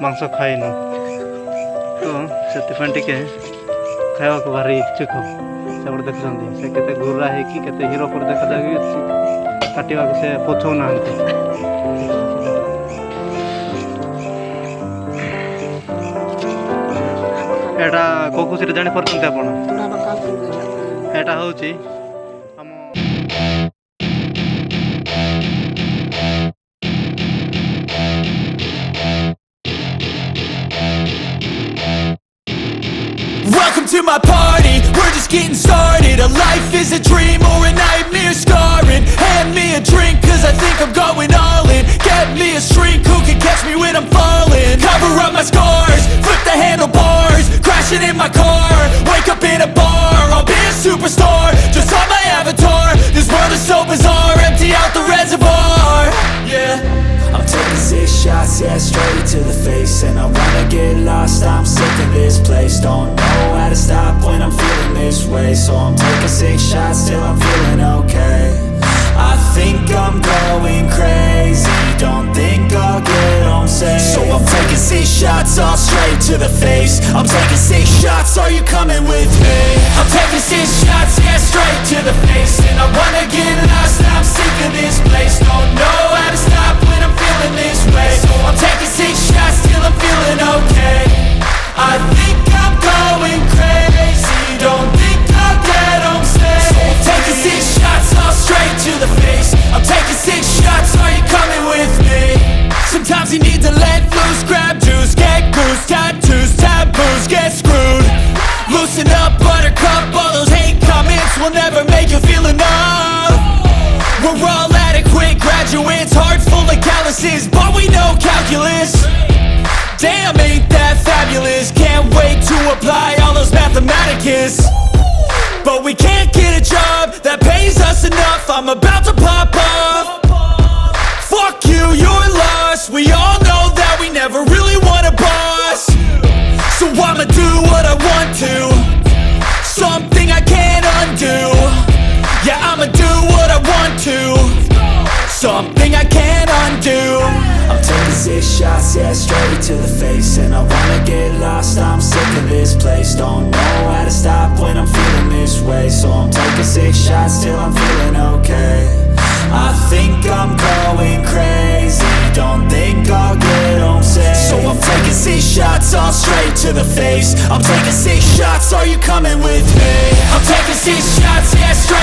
मांस खाइनु तो से खावा को भारी इच्छुक से देखते से केते गुर्रा है कि केते हीरो पर देखा जाए काटा से पछौ ना एटा को खुशी जानी पार्टी आप एटा हूँ Welcome to my party, we're just getting started. A life is a dream or a nightmare scarring. Hand me a drink cause I think I'm going all in. Get me a shrink who can catch me when I'm falling. Cover up my scars, flip the handlebars. Crashing in my car, wake up in a bar. I'll be a superstar, just on my avatar. This world is so bizarre, empty out the reservoir. Yeah, I'm taking 6 shots, yeah, straight to the face. And I wanna get lost, I'm sick of this place. Don't know how to stop when I'm feeling this way. So I'm taking 6 shots till I'm feeling okay. I think I'm going crazy, don't think I'll get home safe. So I'm taking 6 shots, all straight to the face. I'm taking 6 shots, are you coming with me? I'm taking 6 shots, yeah, straight to the face. And I wanna get lost, I'm sick of this place. Don't know how to stop when I'm feeling this way. So I'm taking 6 shots till I'm feeling okay. I think I'm going crazy, don't think I'll get home safe. So I'm taking 6 shots, all straight to the face. I'm taking 6 shots, are you coming with me? Sometimes you need to let loose, grab juice, get goose, tattoos, taboos, get screwed. Loosen up, buttercup, all those hate comments will never make you feel enough. We're all adequate graduates, hearts full of calluses, but we know calculus. Damn, ain't that fabulous? Can't wait to apply all those mathematicus. But we can't get a job that pays us enough. I'm about to pop off. Fuck you, you're lost. We all know that we never really want a boss. So I'ma do what I want to, something I can't undo. Yeah, I'ma do what I want to, something I can't undo. I'm taking 6 shots, yeah, straight to the face. And I wanna get lost, I'm sick of this place. Don't know how to stop when I'm feeling this way. So I'm taking 6 shots till I'm feeling okay. I think I'm going crazy, don't think I'll get home safe. So I'm taking 6 shots, all straight to the face. I'm taking 6 shots, are you coming with me? I'm taking 6 shots, yeah, straight